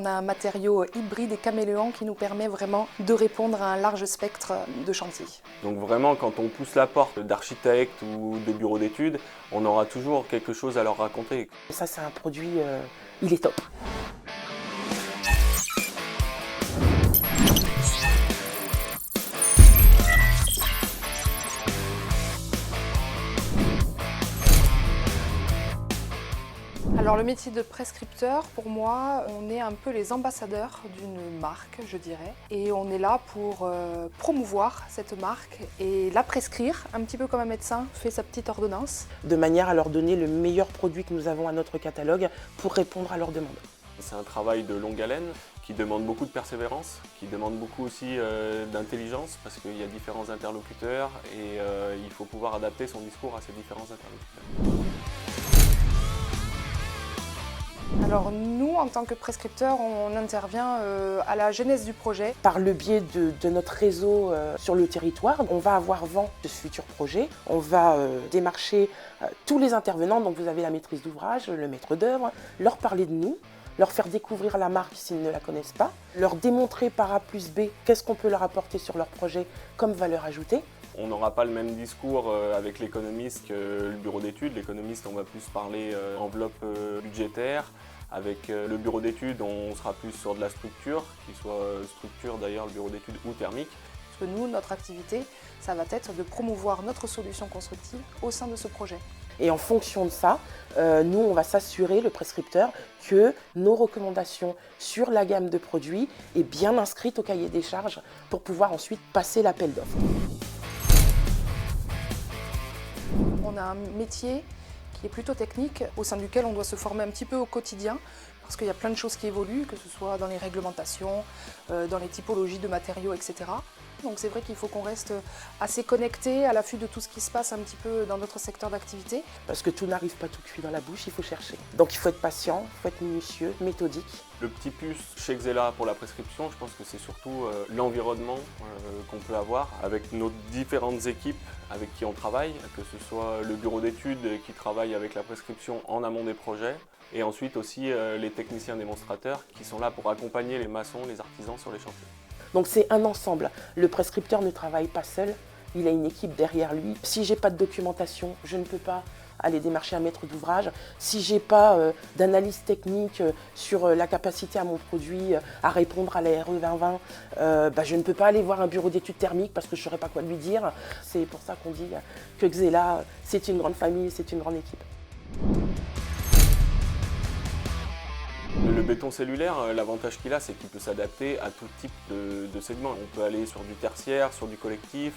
On a un matériau hybride et caméléon qui nous permet vraiment de répondre à un large spectre de chantiers. Donc vraiment, quand on pousse la porte d'architectes ou de bureaux d'études, on aura toujours quelque chose à leur raconter. Ça, c'est un produit, il est top. Alors le métier de prescripteur, pour moi, on est un peu les ambassadeurs d'une marque, je dirais. Et on est là pour promouvoir cette marque et la prescrire, un petit peu comme un médecin fait sa petite ordonnance. De manière à leur donner le meilleur produit que nous avons à notre catalogue pour répondre à leurs demandes. C'est un travail de longue haleine qui demande beaucoup de persévérance, qui demande beaucoup aussi d'intelligence parce qu'il y a différents interlocuteurs et il faut pouvoir adapter son discours à ces différents interlocuteurs. Alors nous, en tant que prescripteurs, on intervient à la genèse du projet. Par le biais de notre réseau sur le territoire, on va avoir vent de ce futur projet. On va démarcher tous les intervenants, donc vous avez la maîtrise d'ouvrage, le maître d'œuvre, leur parler de nous, leur faire découvrir la marque s'ils ne la connaissent pas, leur démontrer par A plus B qu'est-ce qu'on peut leur apporter sur leur projet comme valeur ajoutée. On n'aura pas le même discours avec l'économiste que le bureau d'études. L'économiste, on va plus parler enveloppe budgétaire. Avec le bureau d'études, on sera plus sur de la structure, qu'il soit structure d'ailleurs le bureau d'études ou thermique. Parce que nous, notre activité, ça va être de promouvoir notre solution constructive au sein de ce projet. Et en fonction de ça, nous, on va s'assurer, le prescripteur, que nos recommandations sur la gamme de produits est bien inscrite au cahier des charges pour pouvoir ensuite passer l'appel d'offres. On a un métier qui est plutôt technique, au sein duquel on doit se former un petit peu au quotidien, parce qu'il y a plein de choses qui évoluent, que ce soit dans les réglementations, dans les typologies de matériaux, etc. Donc c'est vrai qu'il faut qu'on reste assez connecté, à l'affût de tout ce qui se passe un petit peu dans notre secteur d'activité. Parce que tout n'arrive pas tout cuit dans la bouche, il faut chercher. Donc il faut être patient, il faut être minutieux, méthodique. Le petit plus chez Xella pour la prescription, je pense que c'est surtout l'environnement qu'on peut avoir avec nos différentes équipes avec qui on travaille, que ce soit le bureau d'études qui travaille avec la prescription en amont des projets, et ensuite aussi les techniciens démonstrateurs qui sont là pour accompagner les maçons, les artisans sur les chantiers. Donc c'est un ensemble. Le prescripteur ne travaille pas seul, il a une équipe derrière lui. Si j'ai pas de documentation, je ne peux pas aller démarcher un maître d'ouvrage. Si j'ai pas d'analyse technique sur la capacité à mon produit à répondre à la RE 2020, je ne peux pas aller voir un bureau d'études thermiques parce que je ne saurais pas quoi lui dire. C'est pour ça qu'on dit que Xella, c'est une grande famille, c'est une grande équipe. Le béton cellulaire, l'avantage qu'il a, c'est qu'il peut s'adapter à tout type de segments. On peut aller sur du tertiaire, sur du collectif,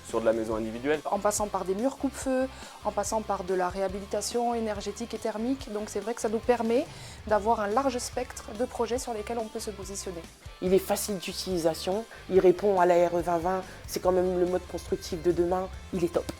sur de la maison individuelle. En passant par des murs coupe-feu, en passant par de la réhabilitation énergétique et thermique. Donc c'est vrai que ça nous permet d'avoir un large spectre de projets sur lesquels on peut se positionner. Il est facile d'utilisation, il répond à la RE 2020, c'est quand même le mode constructif de demain, il est top.